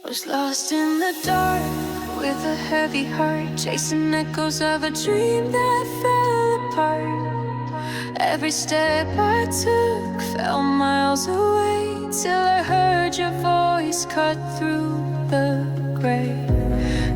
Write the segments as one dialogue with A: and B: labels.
A: Was lost in the dark with a heavy heart, chasing echoes of a dream that fell apart. Every step I took fell miles away, till I heard your voice cut through the gray.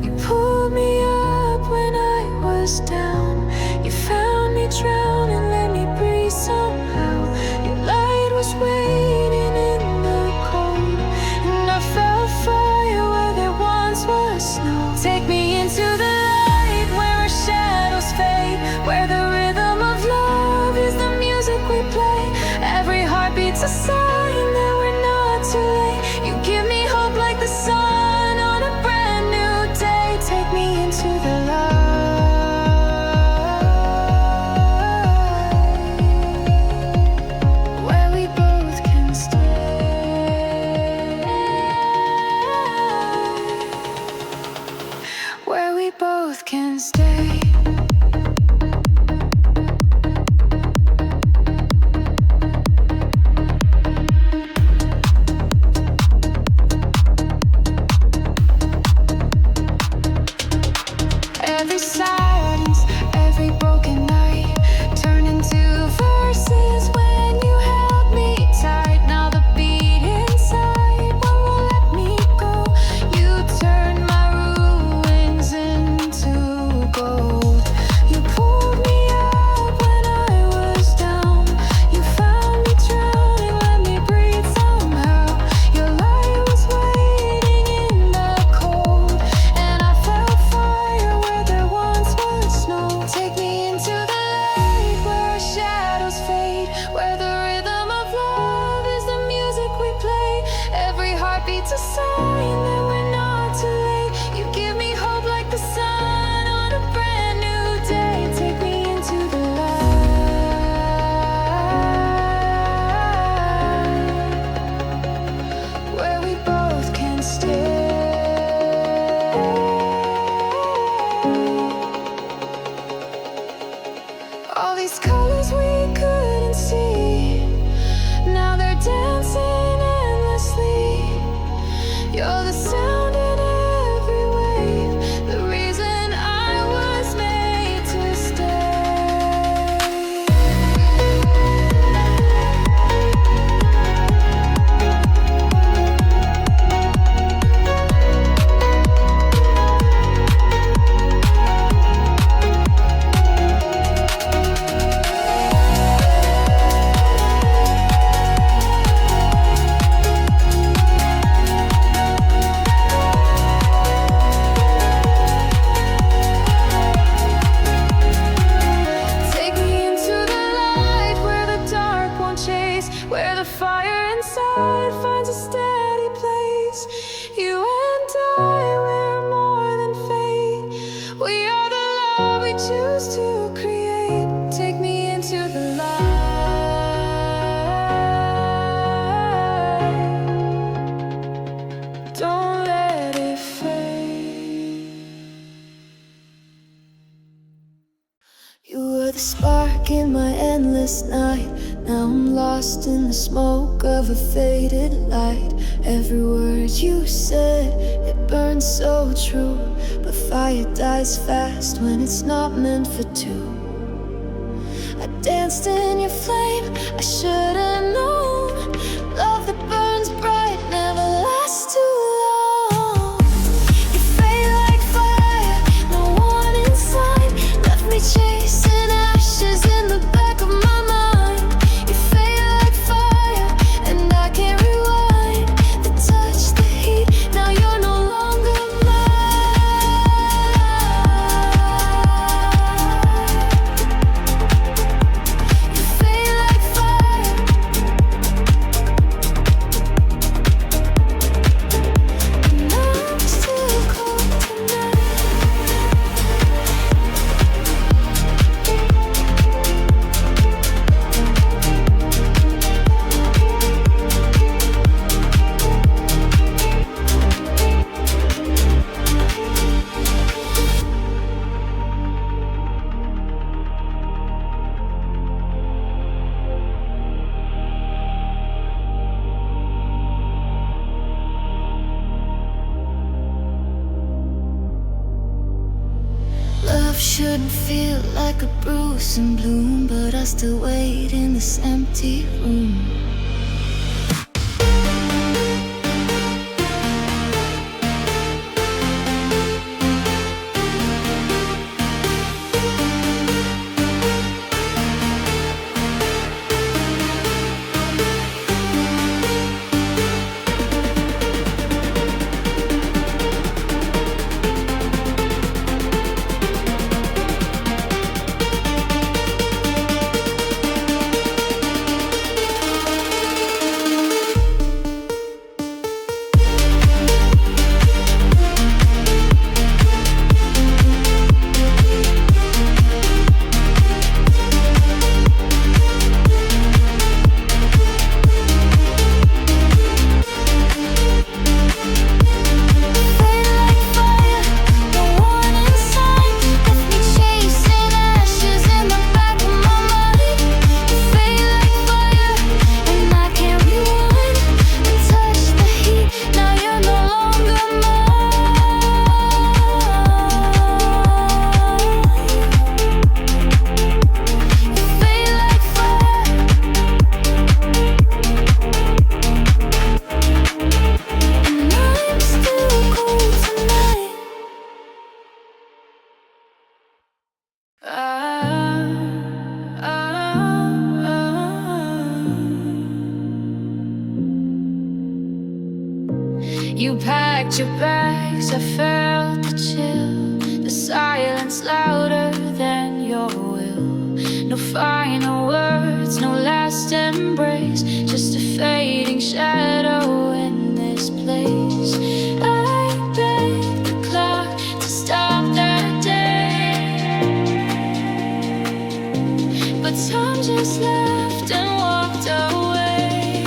A: You pulled me up when I was down, you found me drowned and let me breathe somehow. Your light was waiting in the cold, and I felt fire where there once was snow. Take me into the light where our shadows fade, where the rhythm of love is the music we play. Every heartbeat's a sign that we're not too late. You give me hope like the sun on a brand new day. Take me into the light where we both can stay, where we both can stay. Every silence, every broken night turned into verses when you held me tight. Now the beat inside won't let me go. You turned my ruins into gold. You pulled me up when I was down, you found me drowning, let me breathe somehow. Your light was waiting in the cold, and I felt fire where there once was snow. Take me into the light where our shadows fade, where the rhythm of love is the music we play. Every heartbeat's a sign that we're not too late. You give me hope like the sun on a brand new day. Take me into the light where we both can stay. All these colors we couldn't see, now they're dancing endlessly. You're the sound in every wave, the reason I was made to stay. Take me into the light where the dark won't chase, where the fire inside finds a steady place. You and I, we're more than fate. We are the love we choose to create. Take me into the light. Don't let it fade. You were the spark in my endless night. Now I'm lost in the smoke of a faded light. Every word you said, it burns so true. But fire dies fast when it's not meant for two. I danced in your flame, I should've known. Love that burns bright never lasts too long. You fade like fire, no one inside left me chasing ashes in the back of my mind. You fade like fire, and I can't rewind the touch, the heat. Now you're no longer mine. You fade like fire. shouldn't feel like a bruise and bloom, but I still wait in this empty room. You packed your bags, I felt the chill, the silence louder than your will. No final words, no last embrace, just a fading shadow in this place. I begged the clock to stop that day, but time just left and walked away.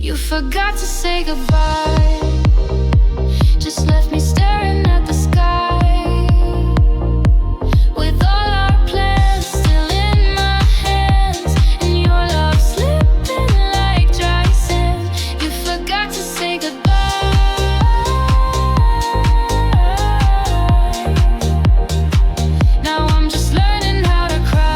A: You forgot to say goodbye, just left me staring at the sky, with all our plans still in my hands, and your love slipping like dry sand. You forgot to say goodbye. Now I'm just learning how to cry.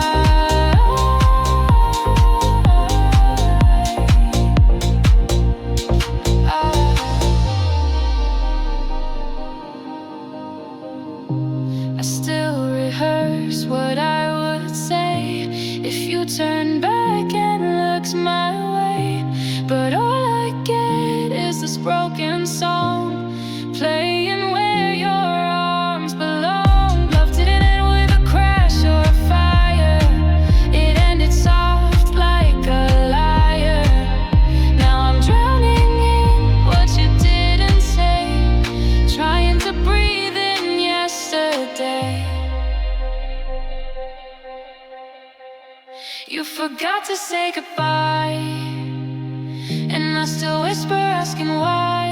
A: I still rehearse what I would say if you turn back and looked my way, but all I get is this broken song playing where your arms belong. Love didn't end with a crash or a fire, it ended soft like a liar. Now I'm drowning in what you didn't say, trying to breathe in yesterday. You forgot to say goodbye, and I still whisper asking why.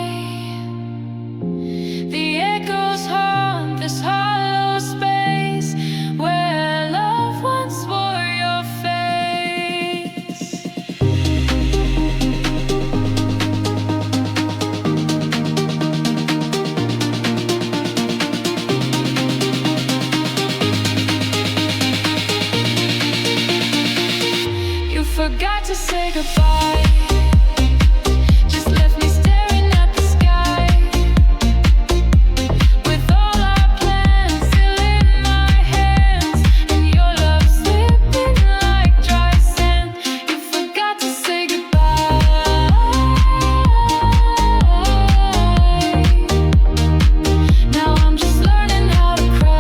A: The echoes haunt this hollow space where love once wore your face. You forgot to say goodbye, just left me staring at the sky, with all our plans still in my hands, and your love slipping like dry sand. You forgot to say goodbye. Now I'm just learning how to cry.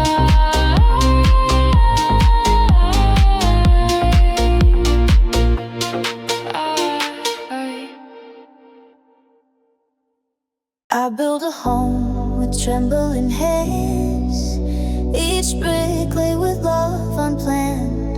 A: I built a home with trembling hands, each brick laid with love unplanned.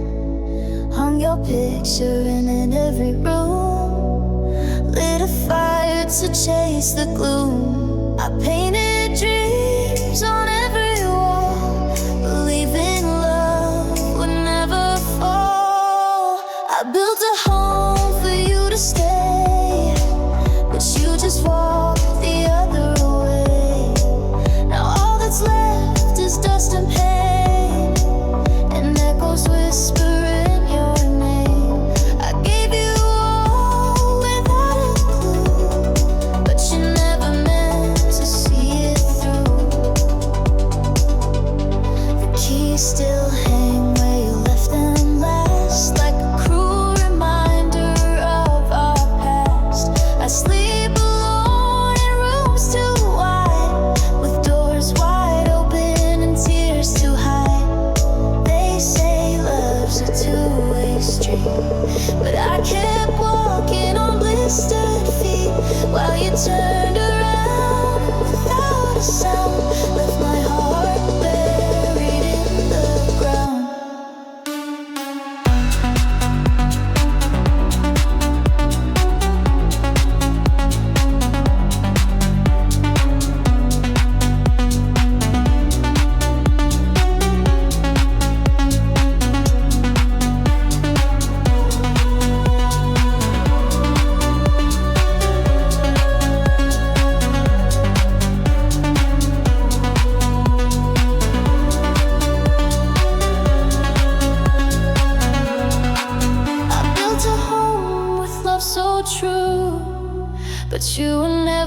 A: Hung your picture in every room, lit a fire to chase the gloom. I painted dreams on every wall, believing love would never fall. I built a home for you to stay, but you just walked the other way. Now all that's left is dust and pain.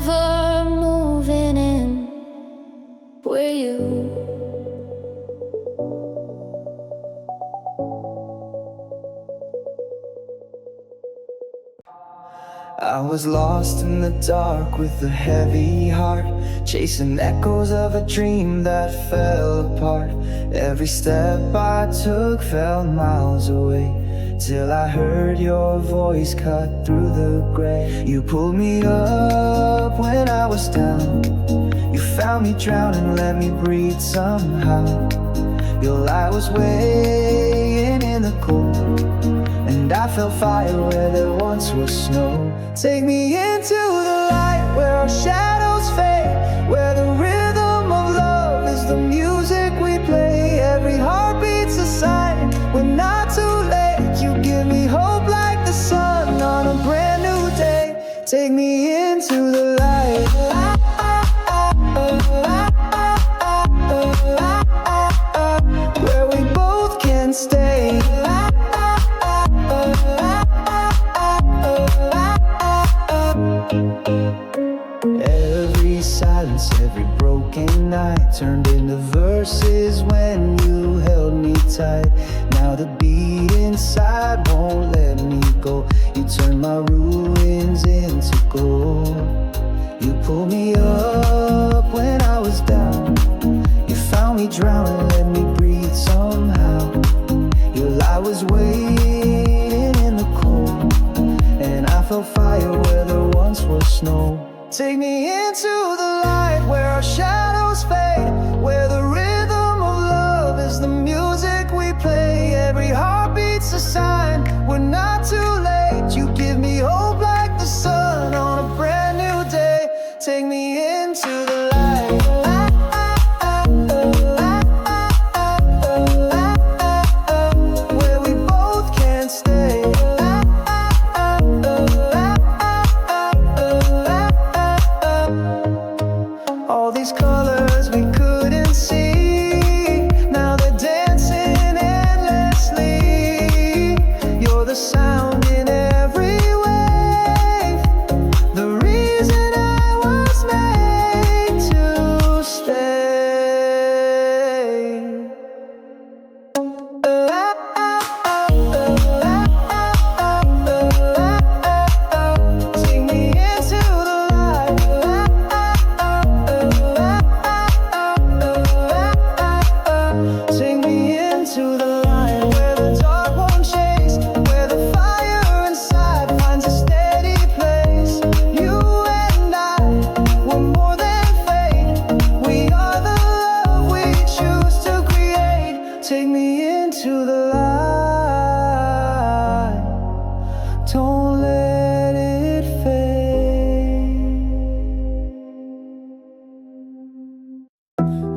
A: never moving in with you.
B: I was lost in the dark with a heavy heart, chasing echoes of a dream that fell apart. Every step I took felt miles away, till I heard your voice cut through the gray. You pulled me up when I was down. You found me drowning, let me breathe somehow. Your light was weighing in the cold, and I felt fire where there once was snow. Take me into the light where our shadows fade, where the rhythm of love is the music we play. Every heartbeat's a sign we're not too late. You give me hope like the sun on a brand new day. Take me into the light, where we both can stay. Every silence, every broken night turned into verses when you held me tight. Now the beat inside won't let me go. You turned my ruins into gold. You pulled me up when I was down. You found me drowning, let me breathe somehow. Your light was waiting in the cold, and I felt fire where there once was snow. Take me into the light where our shadows fade, where the rhythm of love is the music we play. Every heartbeat's a sign we're not too late. You give me hope like the sun on a brand new day. Take me into the light, where we both can stay. All these colors we couldn't see, now they're dancing endlessly. You're the sound in every wave, the reason I was made to stay. Take me into the light, take me into the light where the dark won't chase, where the fire inside finds a steady place. You and I, we're more than fate. We are the love we choose to create. Take me into the light, don't let it fade.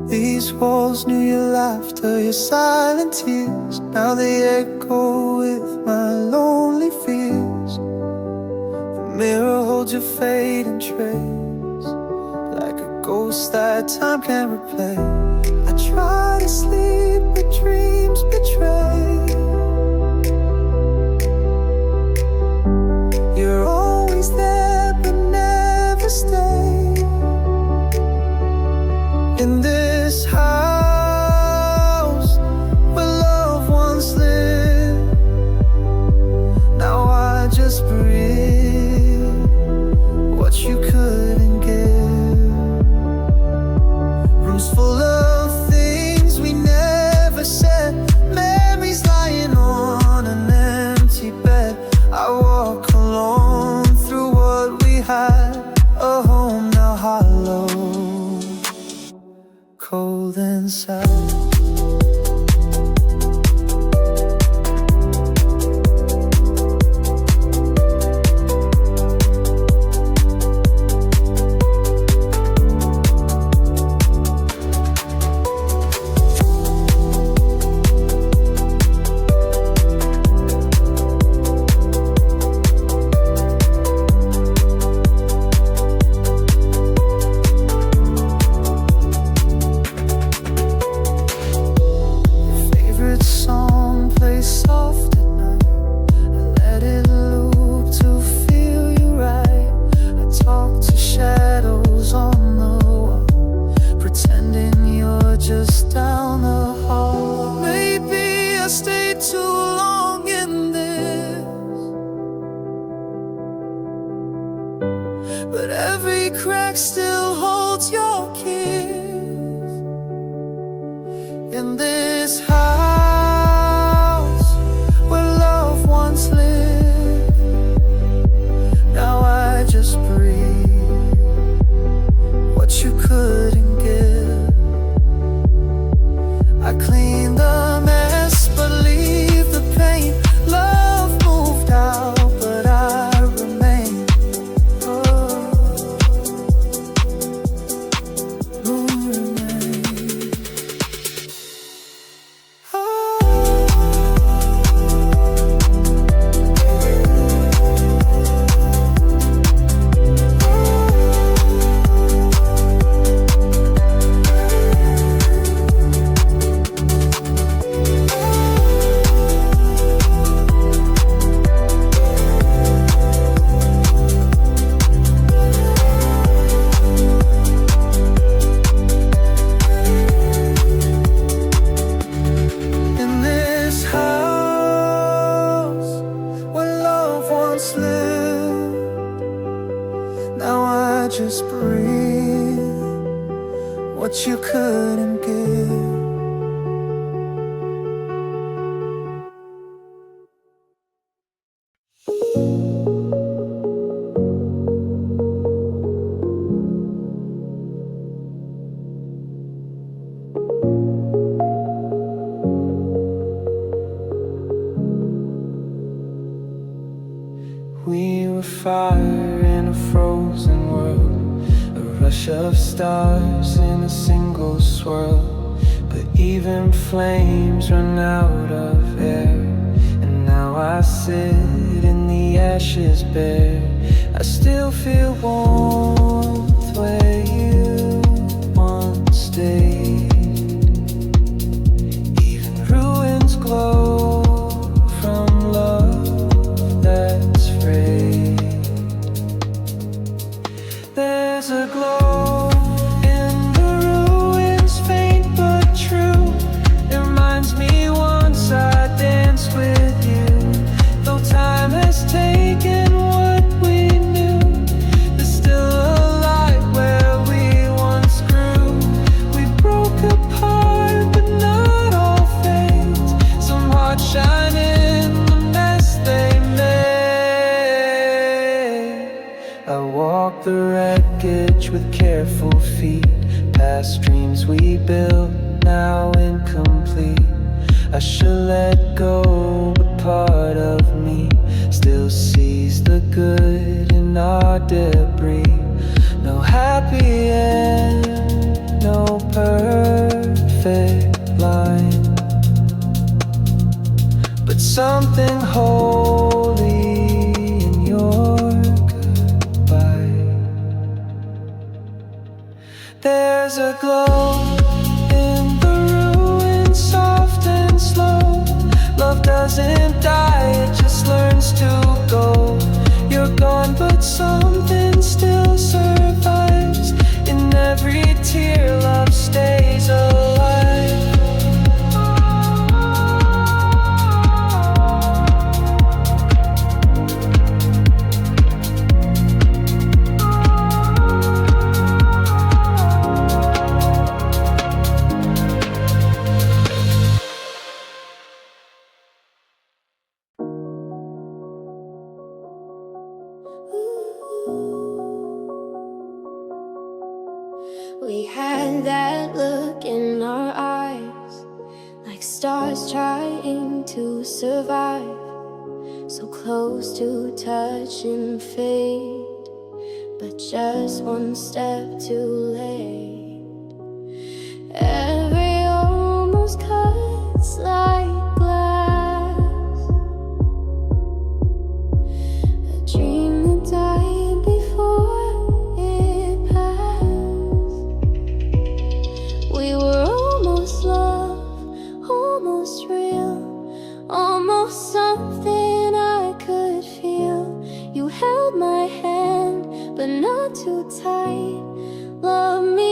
B: These walls knew your laughter, your silent tears. Now they echo with my lonely fears. The mirror holds your fading trace, like a ghost that time can't replace. I try to sleep, but dreams betray. You're always there, but never stay. In this house where love once lived, now I just breathe what you couldn't give. Rooms full of things we never said, memories lying on an empty bed. I walk alone through what we had, a home now hollow, cold inside. still holds your kiss. In this house where love once lived, now I just breathe what you couldn't give. I clean the mess but leave the pain. Love moved out but I remain. Just breathe what you couldn't give. We were fire in a frozen world, a rush of stars in a single swirl. But even flames run out of air, and now I sit in the ashes bare. I still feel warmth where you once stayed. Even ruins glow from love that's frayed. There's a glow in the ruins, faint but true. It reminds me once I danced with you. Though time has taken what we knew, there's still a light where we once grew. We broke apart but not all fades. Some hearts shine in the mess they made. I walk the wreckage with careful feet, past dreams we built, now incomplete. I should let go, but part of me still sees the good in our debris. No happy end, no perfect line, but something holy in your goodbye. There's a glow in the ruins, soft and slow. Love doesn't die, it just learns to go. You're gone, but something still survives. In every tear, love stays alive.
A: We had that look in our eyes, like stars trying to survive. So close to touch and fade, but just one step too late. Every almost cuts like glass, a dream that died before it passed. We were almost love, almost real, almost something I could feel. You held my hand, but not too tight. Love me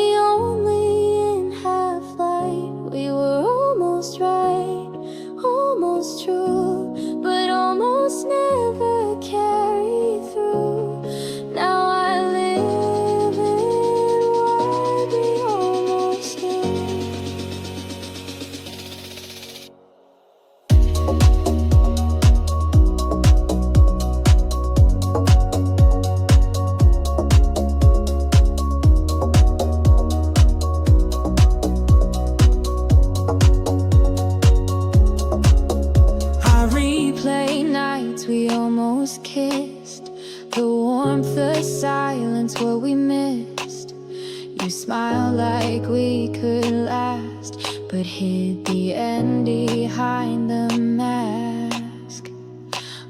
A: You smiled like we could last, but hid the end behind the mask.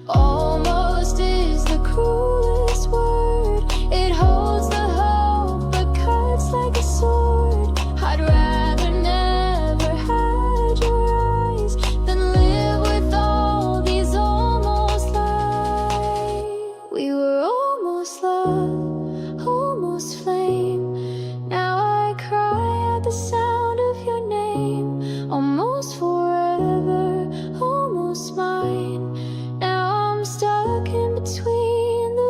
A: Almost is the cruelest word. It holds the hope, but cuts like a sword. I'd rather never had your eyes than live with all these almost lies. We were almost love, almost flame. Now I cry at the sound of your name. Almost forever, almost mine. Now I'm stuck in between the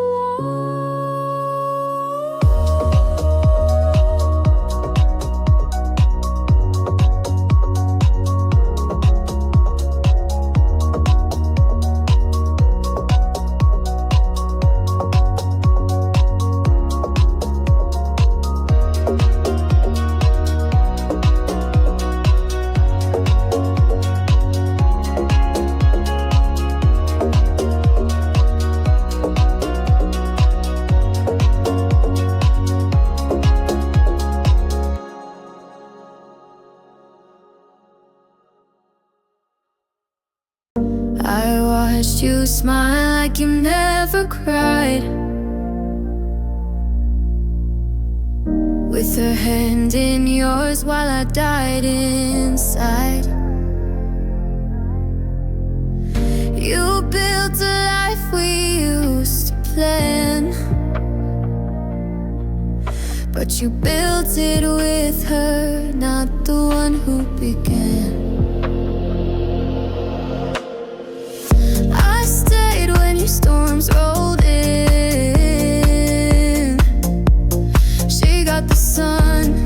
A: I watched you smile like you never cried, with her hand in yours while I died inside. You built a life we used to plan, but you built it with her, not the one who began. I stayed when your storms rolled in. She got the sun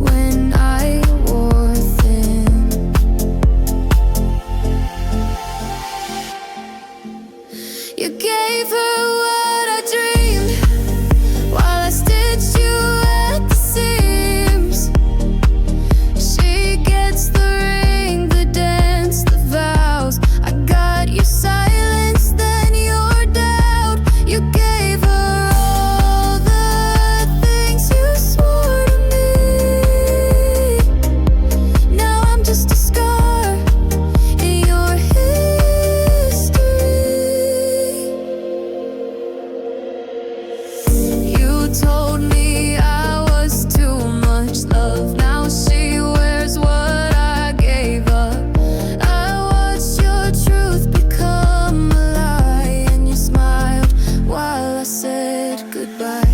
A: when I wore thin. You gave her what I dreamed while I stitched you at the seams. She gets the ring, the dance, the vows. I got your silence, then your doubt. You gave her all the things you swore to me. Now I'm just a scar in your history. You told me I was too much love. Now she wears what I gave up. I watched your truth become a lie, and you smiled while I said goodbye.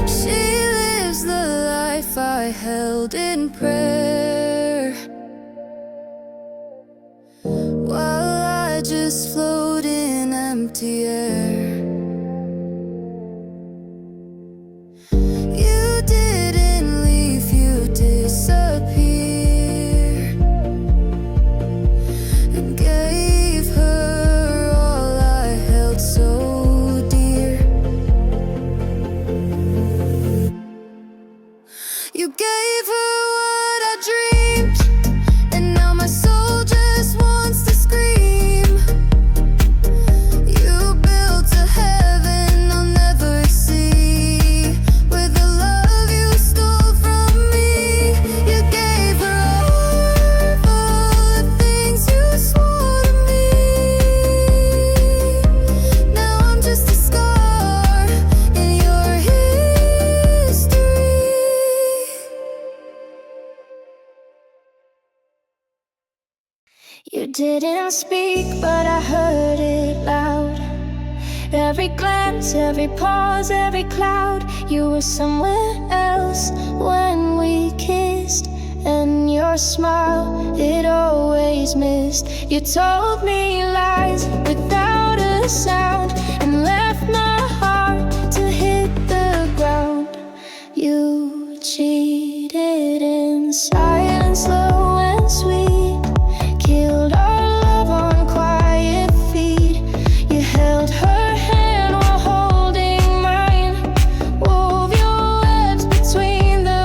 A: She lives the life I held in prayer, while I just float in empty air. You didn't leave, you disappeared, and gave her all I held so dear. You gave her what I dreamed, and now my soul just wants to scream. You built a heaven I'll never see, with the love you stole from me. You gave her all the things you swore to me. Now I'm just a scar in your history. You didn't speak, but I heard it loud. Every glance, every pause, every cloud. You were somewhere else when we kissed, and your smile, it always missed. You told me lies without a sound, and left my heart to hit the ground. You cheated in silence, slow and sweet. Killed our love on quiet feet. You held her hand while holding mine. Wove your webs between the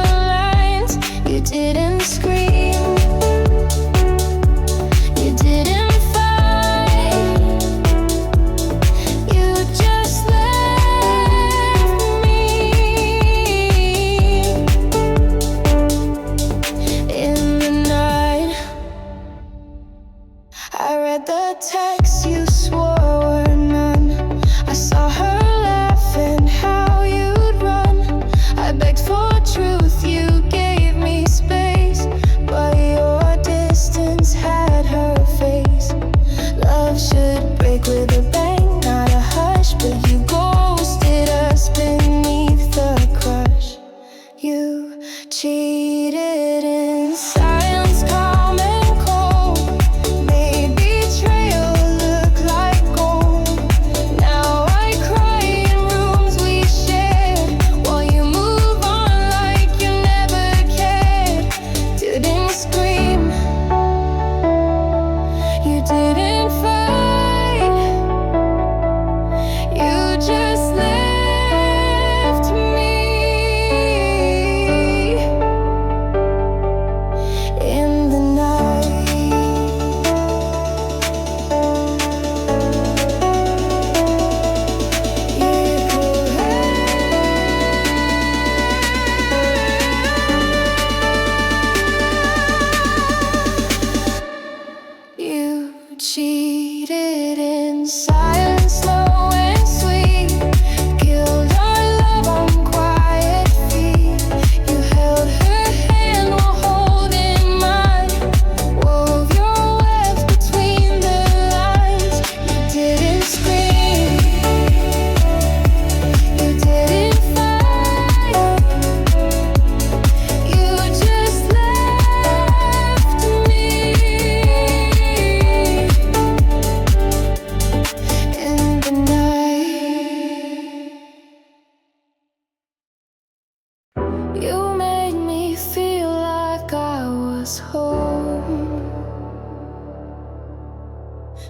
A: cheated in silence, calm and cold. Made betrayal look like gold. Now I cry in rooms we shared, while you move on like you never cared. Didn't scream, you didn't fight, you just left me in the night. You cheated in silence, slow and sweet. Killed our love on quiet feet. You held her hand while holding mine. Wove your webs between the lines. You didn't scream, you didn't fight, you just left me in the night. You made me feel like I was home,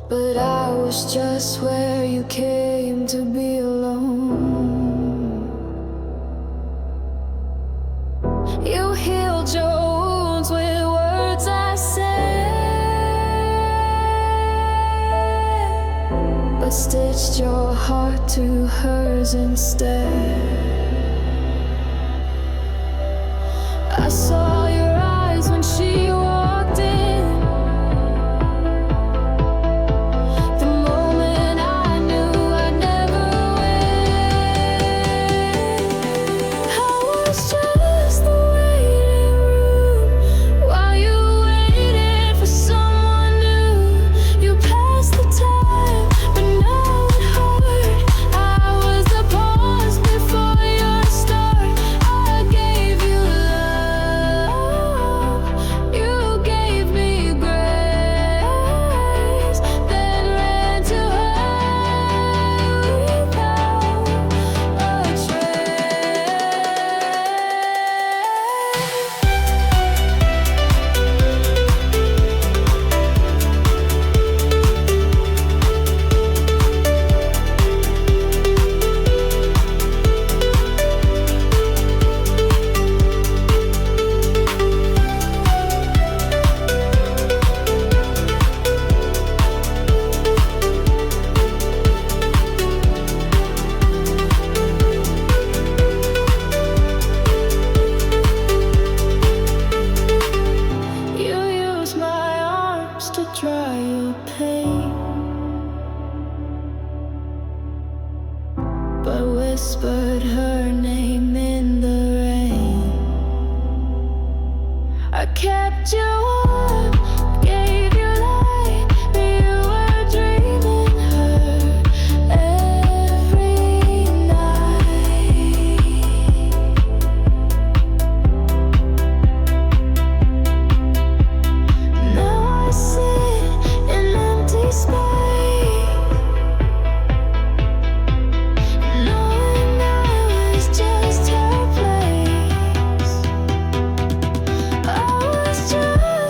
A: but I was just where you came to be alone. You healed your wounds with words I said, but stitched your heart to hers instead. I saw your eyes when she walked in. The moment I knew I'd never win. I was just the waiting room while you waited for someone new. You passed the time, but now it hurt. I was the pause before your start. I gave you love, you gave me grace, then ran to her without a You used my arms to dry your pain, but whispered her name in the rain. I kept you warm, gave you light, but you were dreaming her every night. Now I sit in empty space, knowing I was just her place. I was just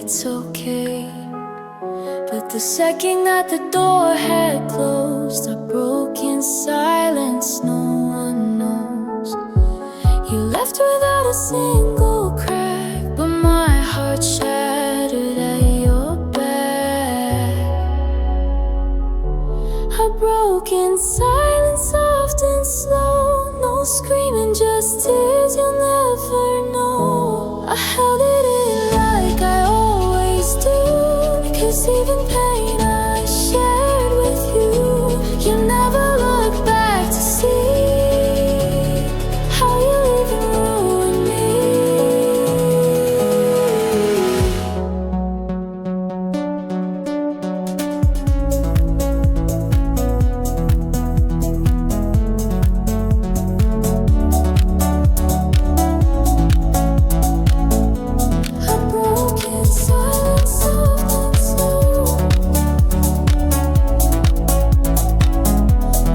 A: it's okay. But the second that the door had closed, I broke in silence, no one knows. You left without a single crack, but my heart shattered at your back. I broke in silence, soft and slow, no screaming, just tears you'll never know. I held it in like I always do, 'cause even pain I shared with you. You never look back to see how you live and ruin me. I broke in silence, soft and slow.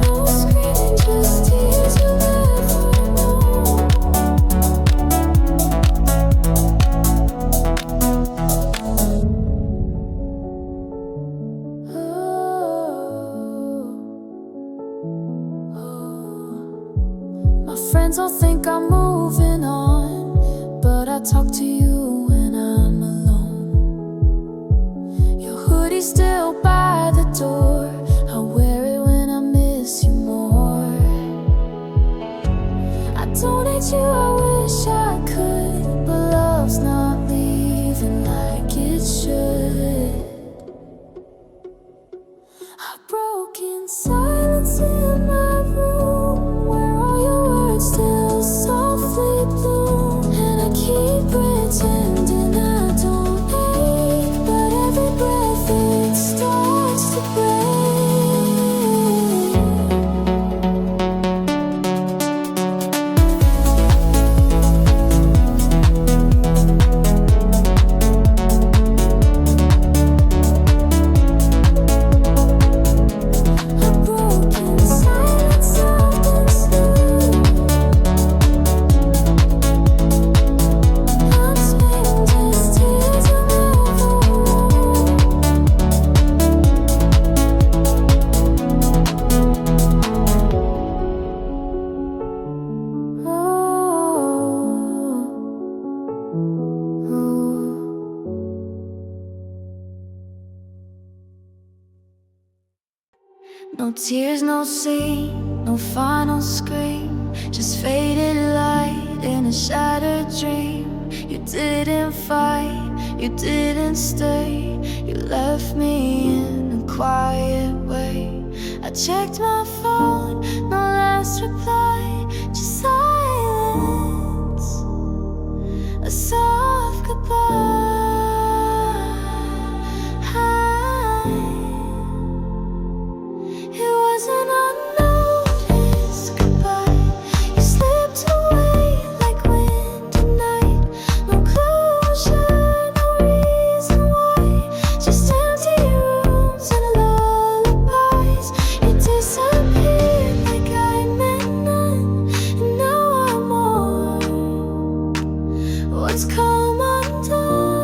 A: No screaming, just tears you'll never know. My friends all think I'm moving on, but I talk to you when I'm alone. Your hoodie's still by the door, I wear it when I miss you more. I don't hate you, I wish I could, but love's not leaving like it should. I broke in silence in my room, where all your words still softly bloom. And I keep pretending I don't hate, but every breath it starts to break. I broke in silence, soft and slow. I'm spilling just tears you'll never No tears, no scene, no final scream, just faded light in a shattered dream. You didn't fight, you didn't stay, you left me in a quiet way. I checked my phone, no last reply, just silence, a soft goodbye. It was an unnoticed goodbye. You slipped away like wind tonight. No closure, no reason why. Just empty rooms and lullabies. You disappeared like I meant none, and now I'm on what's come undone.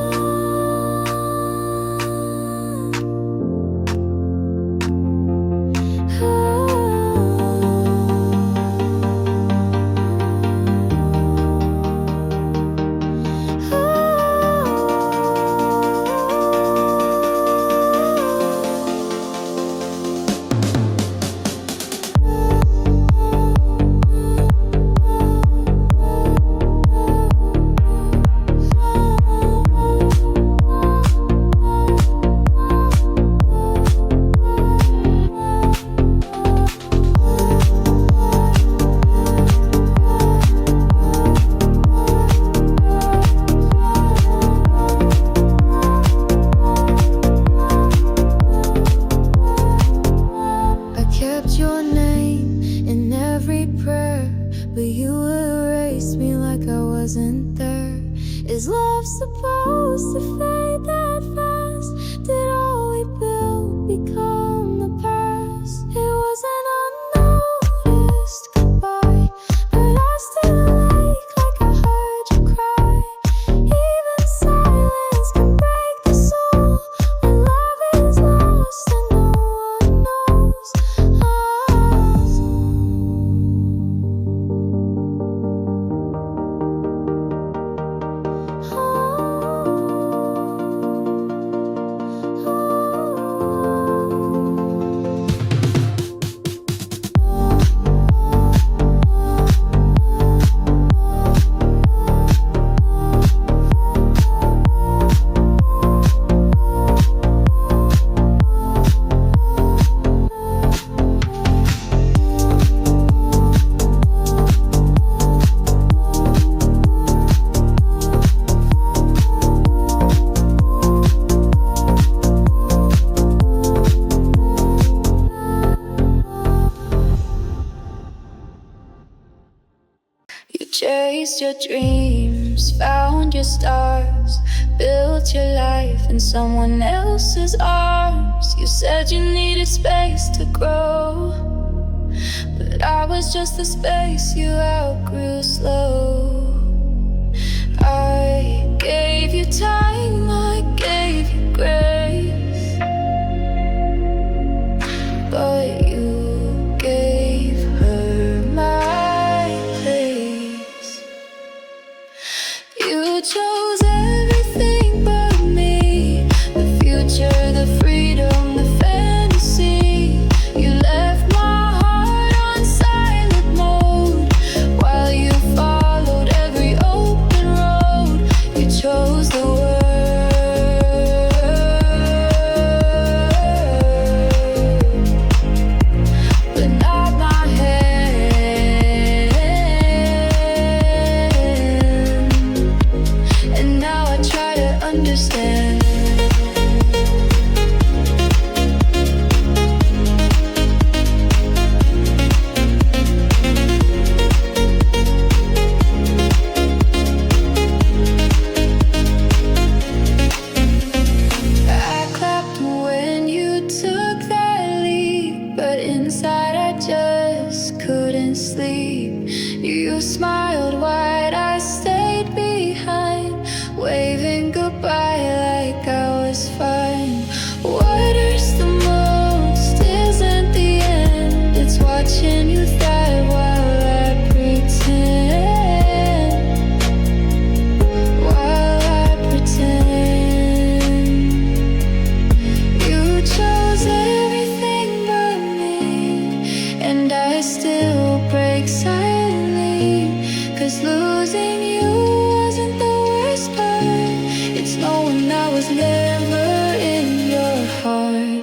A: chased your dreams, found your stars, built your life in someone else's arms. You said you needed space to grow, but I was just the space you outgrew slow. I gave you time, I gave you grace, but you gave her my place. You chose everything but me, the future, the freedom, the fantasy. You left my heart on silent mode while you followed every open road. You chose the world, but not my hand. And now I try to understand. I clapped when you took that leap, but inside I just couldn't sleep. You smiled wide, I stayed behind, waving goodbye like I was fine. What hurts the most isn't the end, it's watching you thrive while I pretend, while I pretend. You chose everything but me, and I still break silently, 'cause losing you wasn't the worst part, it's knowing I was never in your heart.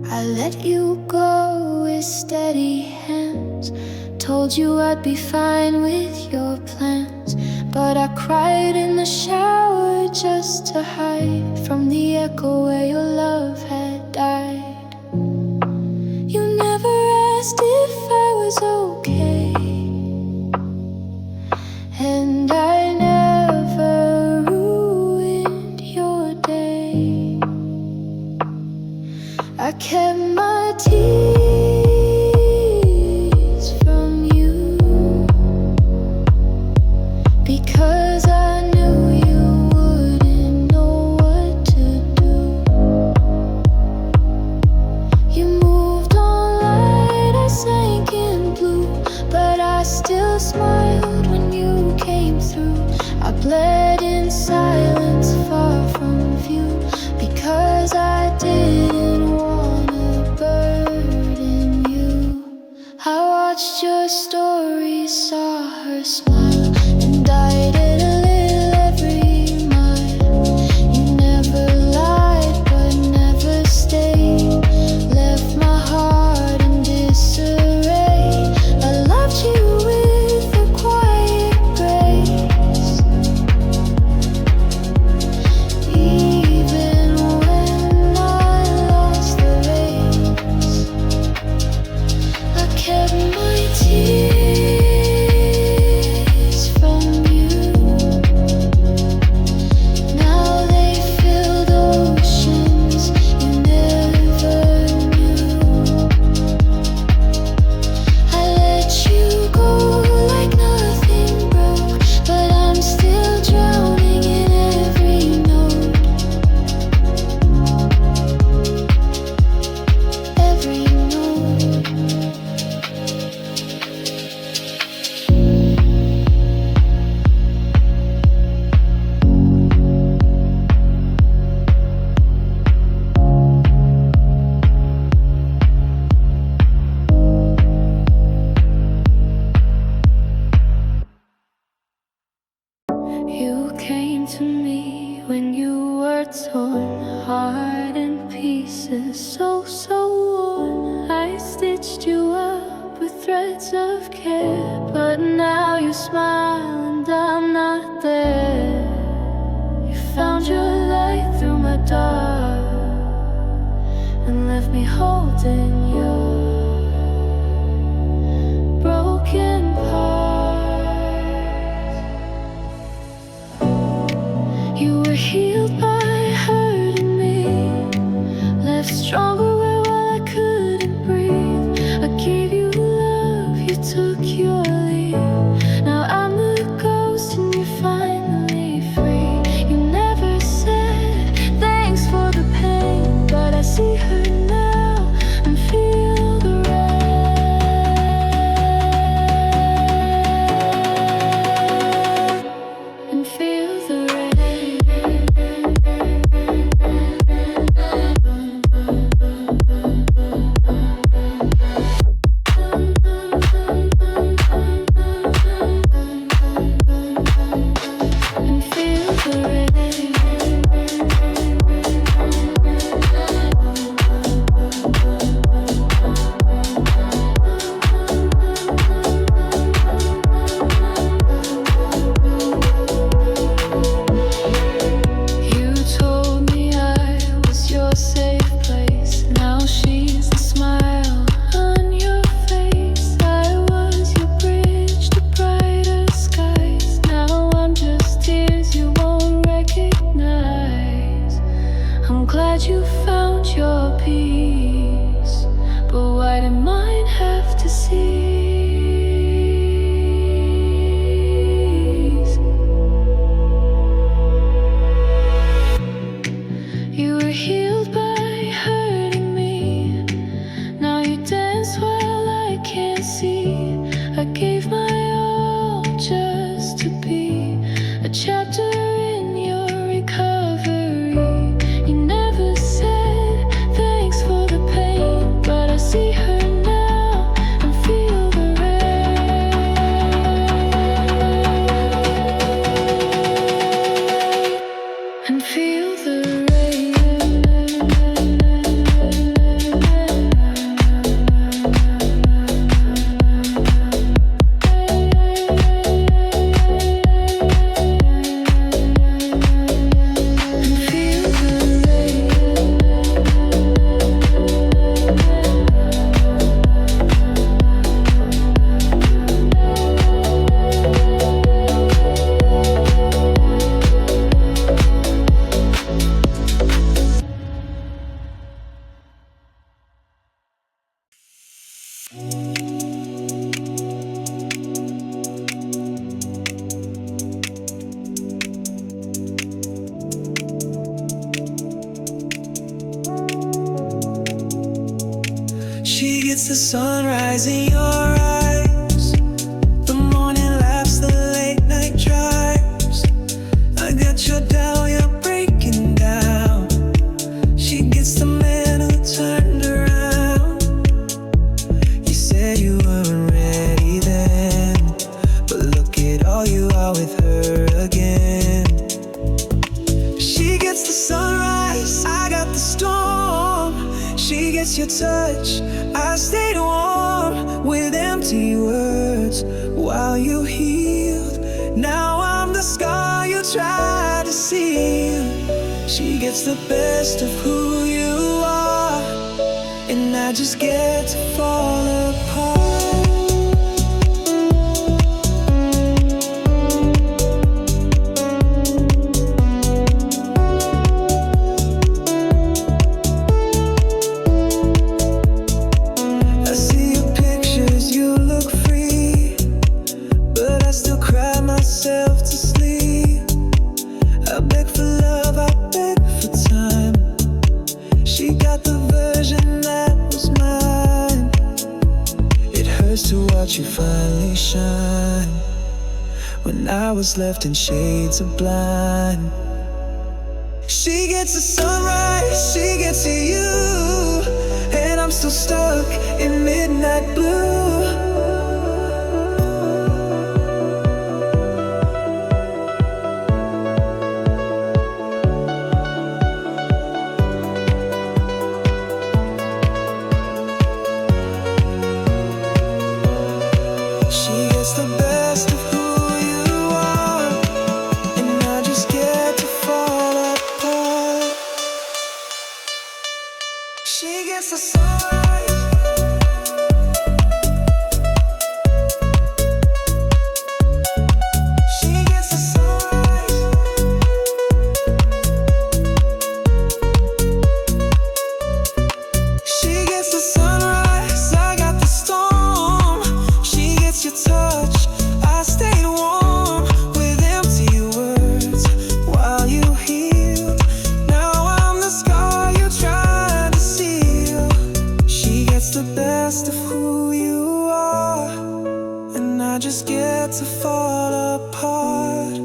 A: I let you go with steady hands, told you I'd be fine with your plans, but I cried in the shower just to hide from the echo where your love had died. You never asked if I was okay, and I never ruined your day. I kept my tears from you, because I knew you wouldn't know what to do. You moved on light, I sank in blue, but I still smiled when you came through. I bled in silence far from view, because I didn't wanna burden you. I watched your story, saw her smile, and died in a little every mile. You never lied, but never stayed, left my heart in disarray. I loved you with a quiet grace, even when I lost the race. I kept my tears care, but now you smile and I'm not there. You found your light through my dark and left me holding your broken parts. You were healed by hurting me, left stronger where I couldn't breathe. I gave you love, you took your leave. Now I'm the ghost and you're finally free. You never said thanks for the pain, but I see her now and feel the rain. And feel the rain. And feel the rain. You told me I was your safe place. Now she's the smile on your face. I was your bridge to brighter skies. Now I'm just tears you won't recognize. I'm glad you found your peace, but why did mine have to cease? You were healed by hurting me. Now you dance while I can't see. I gave my all just to be a chapter in your recovery. You never said thanks for the pain, but I see her now and feel the rain. And feel the
B: She gets the sunrise in your eyes, the morning laughs, the late night drives. I got your down, you're breaking down. She gets the man who turned around. You said you weren't ready then, but look at all you are with her again. She gets the sunrise, I got the storm. She gets your touch, I stayed warm with empty words while you healed. Now I'm the scar you tried to seal. She gets the best of who you are, and I just get to fall apart. I see your pictures, you look free, but I still cry myself to sleep. I beg for love, I beg for time. She got the version that was mine. It hurts to watch you finally shine when I was left in shades of blind. She gets the sunrise, she gets to you, and I'm still stuck in midnight blue. She gets the best of who you are, and I just get to fall apart. She gets the sunlight. She gets the sunlight. She gets the sunrise. I got the storm. She gets your touch. I stayed warm with empty words while you healed. Now I'm the scar you tried to seal. She gets the best of who you are, and I just get to fall apart.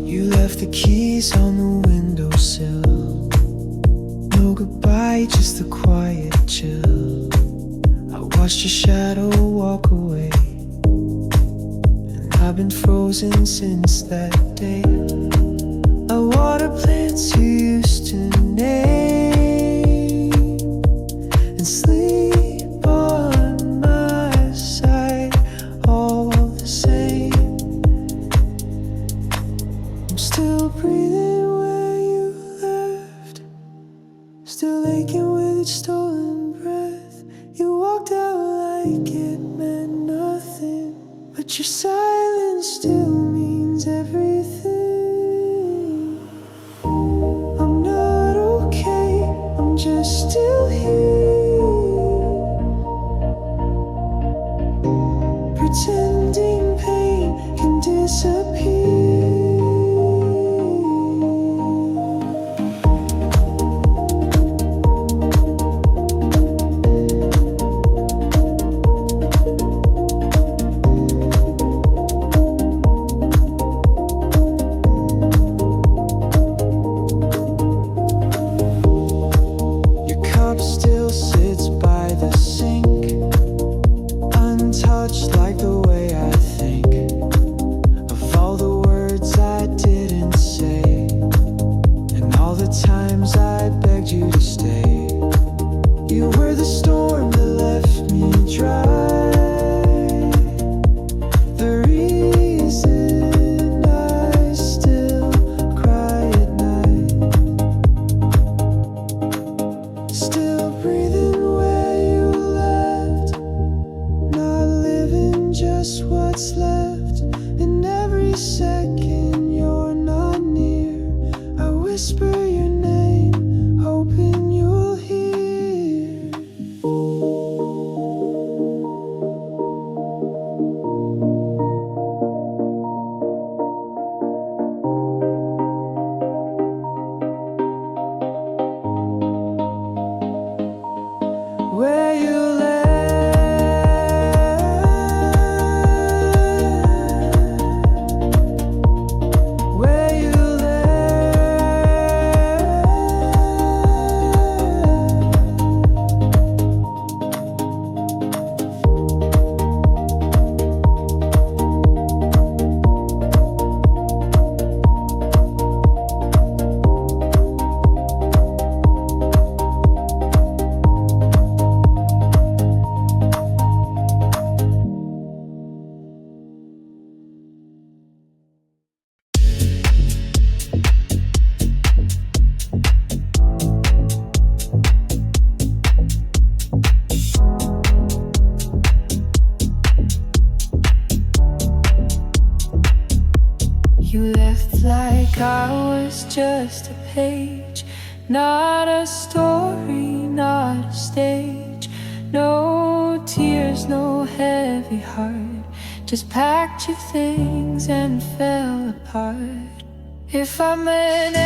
B: You left the keys on the windowsill. No goodbye, just a quiet chill. I watched your shadow walk away, and I've been frozen since that day. A water plant you used to name and sleep on my side all the same. I'm still breathing where you left, still aching with each stolen breath. You walked out like it meant nothing, but your silence still means everything. I'm not okay, I'm just still here, pretending pain can disappear. Your cup still sits by the sink, untouched like the way I think of all the words I didn't say, and all the times I begged you to stay. You were the storm that left me dry, the reason I still cry at night. Still breathing where you left, not living just what's left. In every second you're not near, I whisper your name, hoping you'll hear. Where you left, where you You left like I was just a page, not a story, not a stage. No tears, no heavy heart, just packed your things and fell apart. If I meant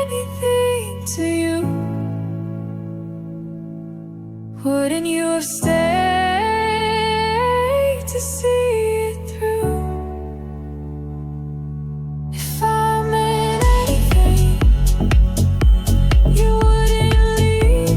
B: anything to you, wouldn't you have stayed to see it through? If I meant anything, you wouldn't leave.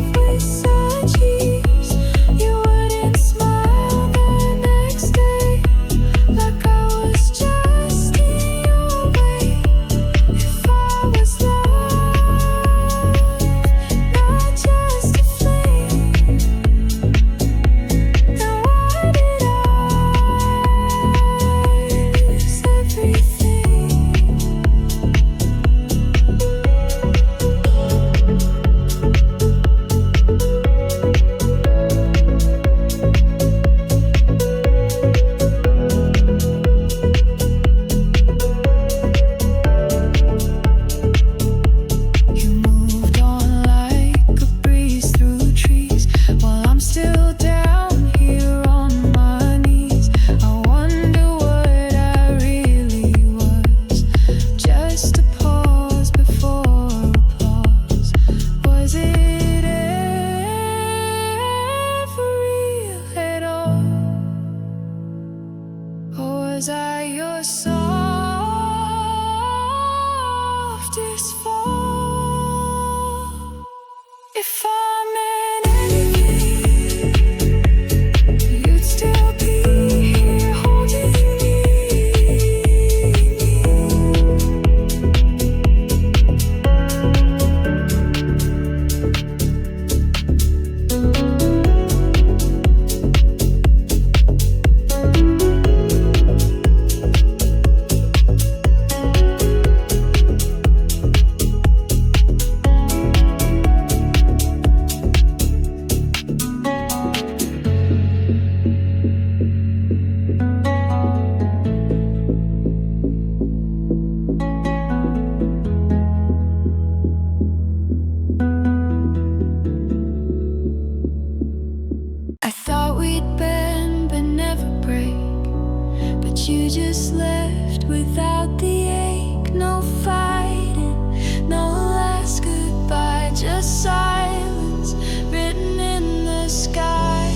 A: just left without the ache, no fighting, no last goodbye, just silence written in the sky.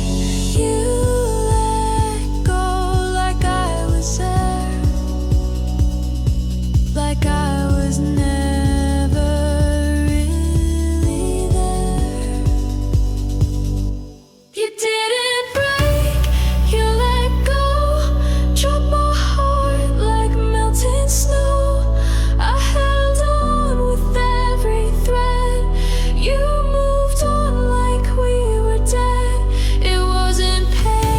A: You let go like I was there, like I was never really there. You didn't break, you let go, drop my heart like melting snow. I held on with every thread, you moved on like we were dead. It wasn't pain,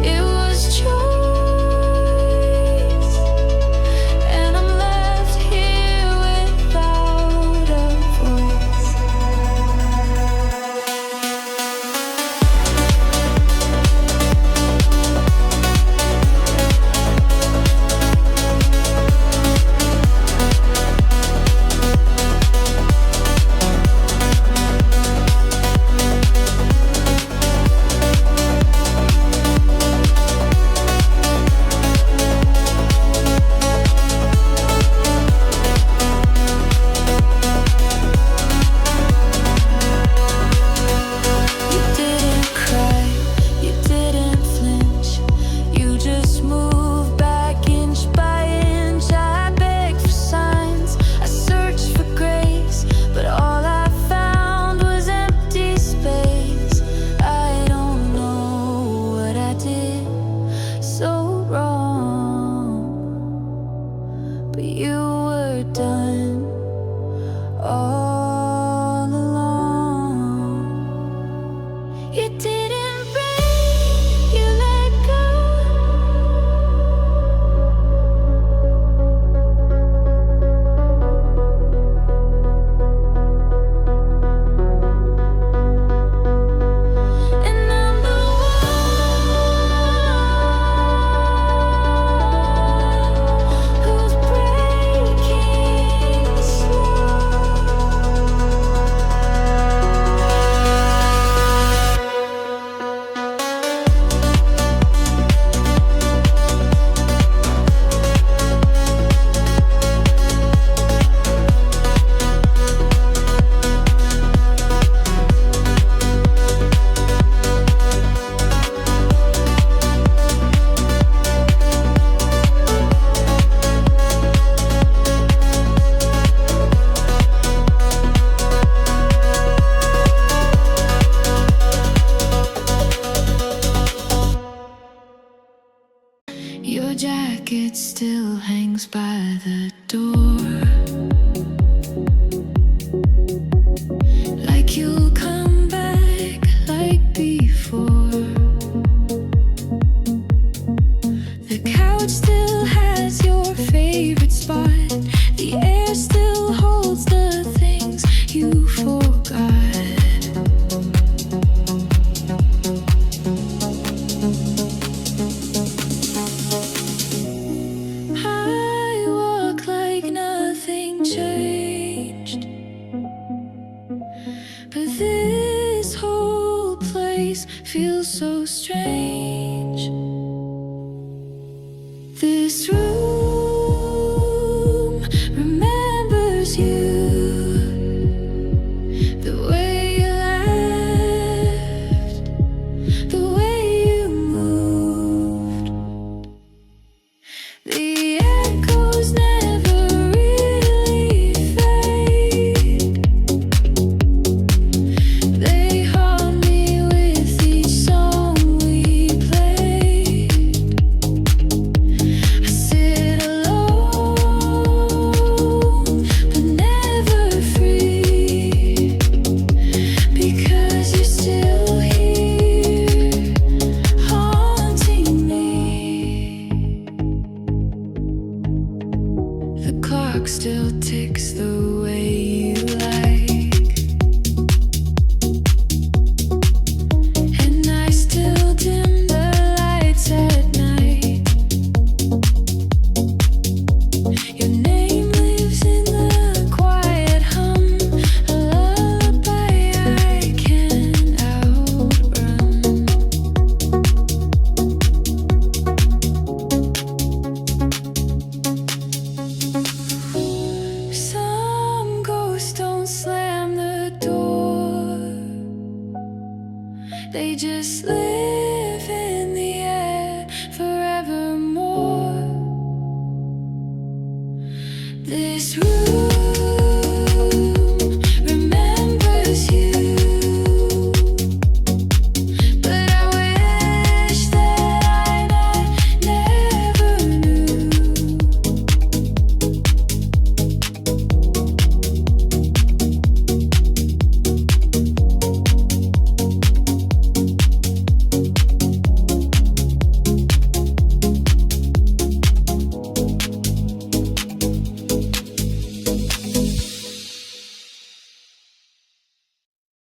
A: it was choice, and I'm left here without a voice. You didn't cry, you didn't flinch, you just moved back inch by inch. I begged for signs, I searched for grace, but all I found was empty space. I don't know what I did so wrong, but you were done all along. You didn't break, you let go. And I'm the one who's breaking slow. Your jacket still hangs by the door, like you'll come back like before. The couch still has your favorite spot, the air still holds the things you forgot. I walk like nothing changed, but this whole place feels so strange. This room remembers you, the way you laughed, the way you moved. The echoes never really fade, they haunt me with each song we play. They just live